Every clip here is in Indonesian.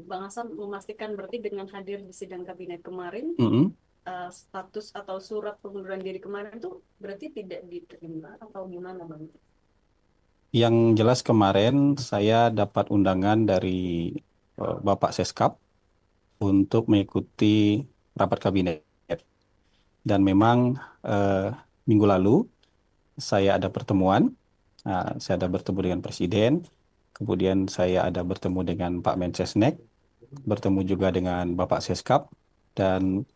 Bang Hasan memastikan berarti dengan hadir di sidang kabinet kemarin, status atau surat pengunduran diri kemarin itu berarti tidak diterima atau gimana Bang? Yang jelas kemarin saya dapat undangan dari Bapak Seskap untuk mengikuti rapat kabinet. Dan memang eh, minggu lalu saya ada pertemuan, saya ada bertemu dengan Presiden, kemudian saya ada bertemu dengan Pak Mensesnek, bertemu juga dengan Bapak Seskap, dan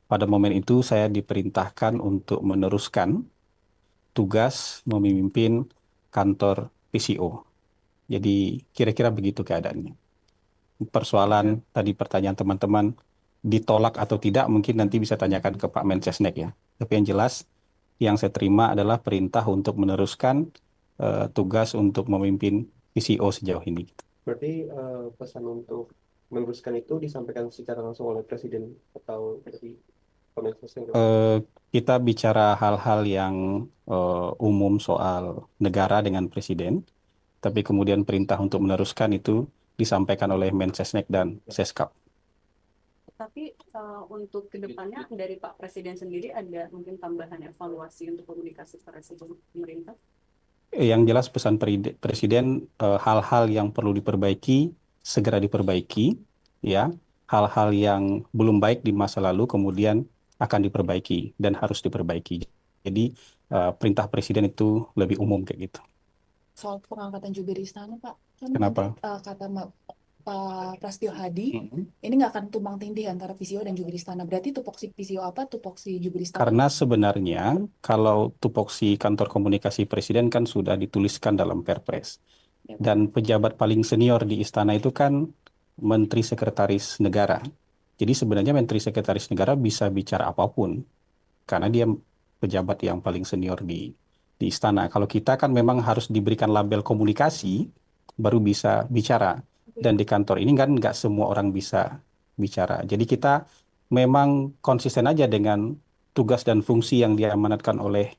pada momen itu saya diperintahkan untuk meneruskan tugas memimpin kantor PCO. Jadi kira-kira begitu keadaannya. Persoalan tadi pertanyaan teman-teman ditolak atau tidak mungkin nanti bisa tanyakan ke Pak Mensesnek ya. Tapi yang jelas yang saya terima adalah perintah untuk meneruskan tugas untuk memimpin PCO sejauh ini. Berarti pesan untuk meneruskan itu disampaikan secara langsung oleh Presiden atau dari Kementerian Eh, kita bicara hal-hal yang umum soal negara dengan Presiden, tapi kemudian perintah untuk meneruskan itu disampaikan oleh Mensesnek dan Seskap. Tapi untuk kedepannya dari Pak Presiden sendiri ada mungkin tambahan evaluasi untuk komunikasi presiden pemerintah? Yang jelas pesan Presiden hal-hal yang perlu diperbaiki segera diperbaiki, ya. Hal-hal yang belum baik di masa lalu kemudian akan diperbaiki dan harus diperbaiki. Jadi perintah Presiden itu lebih umum kayak gitu. Soal pengangkatan jubir istana, Pak. Kan nanti Kenapa? kata Pak Prasetyo Hadi, Mhm. ini nggak akan tumbang tindih antara PCO dan jubir istana. Berarti tupoksi PCO apa, tupoksi jubir istana Karena apa? sebenarnya kalau tupoksi kantor komunikasi Presiden kan sudah dituliskan dalam Perpres. Ya, Pak. Dan pejabat paling senior di istana itu kan Menteri Sekretaris Negara. Jadi sebenarnya Menteri Sekretaris Negara bisa bicara apapun karena dia pejabat yang paling senior di istana. Kalau kita kan memang harus diberikan label komunikasi baru bisa bicara. Dan di kantor ini kan nggak semua orang bisa bicara. Jadi kita memang konsisten aja dengan tugas dan fungsi yang diamanatkan oleh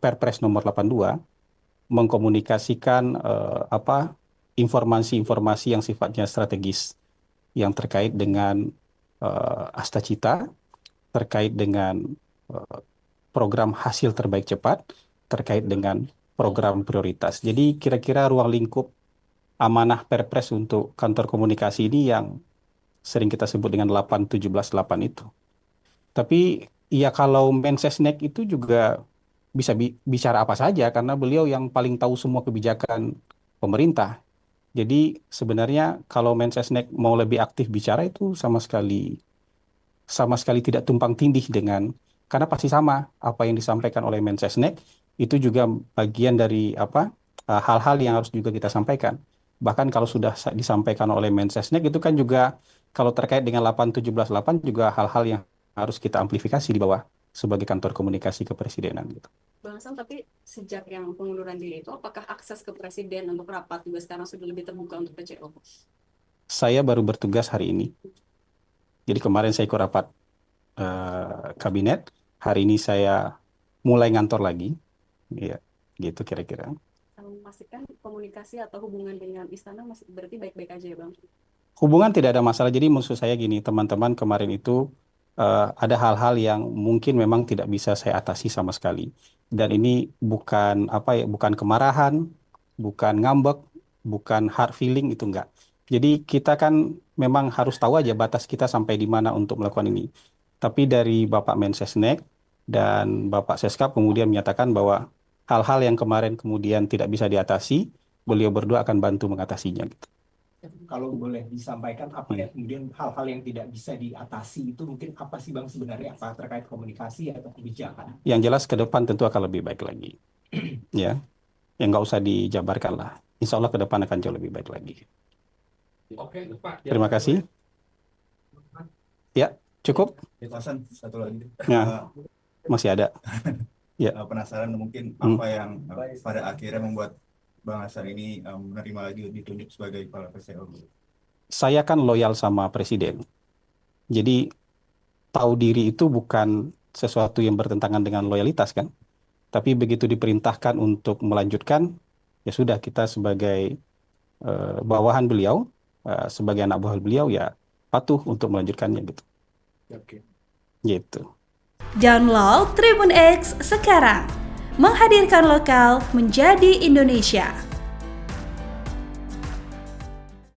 Perpres nomor 82 mengkomunikasikan informasi-informasi yang sifatnya strategis yang terkait dengan Astacita, terkait dengan eh, program hasil terbaik cepat, terkait dengan program prioritas. Jadi kira-kira ruang lingkup amanah Perpres untuk kantor komunikasi ini yang sering kita sebut dengan 8-17-8 itu. Tapi ya kalau Mensesnek itu juga bisa bicara apa saja karena beliau yang paling tahu semua kebijakan pemerintah. Jadi sebenarnya kalau Mensesnek mau lebih aktif bicara itu sama sekali tidak tumpang tindih dengan karena pasti sama apa yang disampaikan oleh Mensesnek itu juga bagian dari hal-hal yang harus juga kita sampaikan. Bahkan kalau sudah disampaikan oleh Mensesnek itu kan juga kalau terkait dengan 8-17-8 juga hal-hal yang harus kita amplifikasi di bawah sebagai kantor komunikasi kepresidenan gitu. Bang Hasan, tapi sejak yang pengunduran diri itu apakah akses ke presiden untuk rapat juga sekarang sudah lebih terbuka untuk PCO? Saya baru bertugas hari ini. Jadi kemarin saya ikut rapat kabinet, hari ini saya mulai ngantor lagi. Iya, gitu kira-kira. Memastikan komunikasi atau hubungan dengan istana masih berarti baik-baik aja ya Bang? Hubungan tidak ada masalah. Jadi maksud saya gini, teman-teman kemarin itu ada hal-hal yang mungkin memang tidak bisa saya atasi sama sekali. Dan ini bukan bukan kemarahan, bukan ngambek, bukan hard feeling itu enggak. Jadi kita kan memang harus tahu aja batas kita sampai di mana untuk melakukan ini. Tapi dari Bapak Mensesnek dan Bapak Seskap kemudian menyatakan bahwa hal-hal yang kemarin kemudian tidak bisa diatasi, beliau berdua akan bantu mengatasinya, gitu. Kalau boleh disampaikan apa ya kemudian hal-hal yang tidak bisa diatasi itu mungkin apa sih Bang sebenarnya apa terkait komunikasi atau kebijakan? Yang jelas ke depan tentu akan lebih baik lagi. Ya, yang nggak usah dijabarkan lah. Insya Allah ke depan akan jauh lebih baik lagi. Oke, Pak. Terima kasih. Ya, cukup. Ya, Hasan, satu lagi. Ya, masih ada. Ya. Penasaran mungkin apa yang pada akhirnya membuat Bang Hasan ini menerima lagi ditunjuk sebagai kepala PCO. Saya kan loyal sama Presiden. Jadi tahu diri itu bukan sesuatu yang bertentangan dengan loyalitas kan. Tapi begitu diperintahkan untuk melanjutkan, ya sudah kita sebagai bawahan beliau, sebagai anak buah beliau ya patuh untuk melanjutkannya gitu. Oke. Gitu. Download Tribun X sekarang, menghadirkan lokal menjadi Indonesia.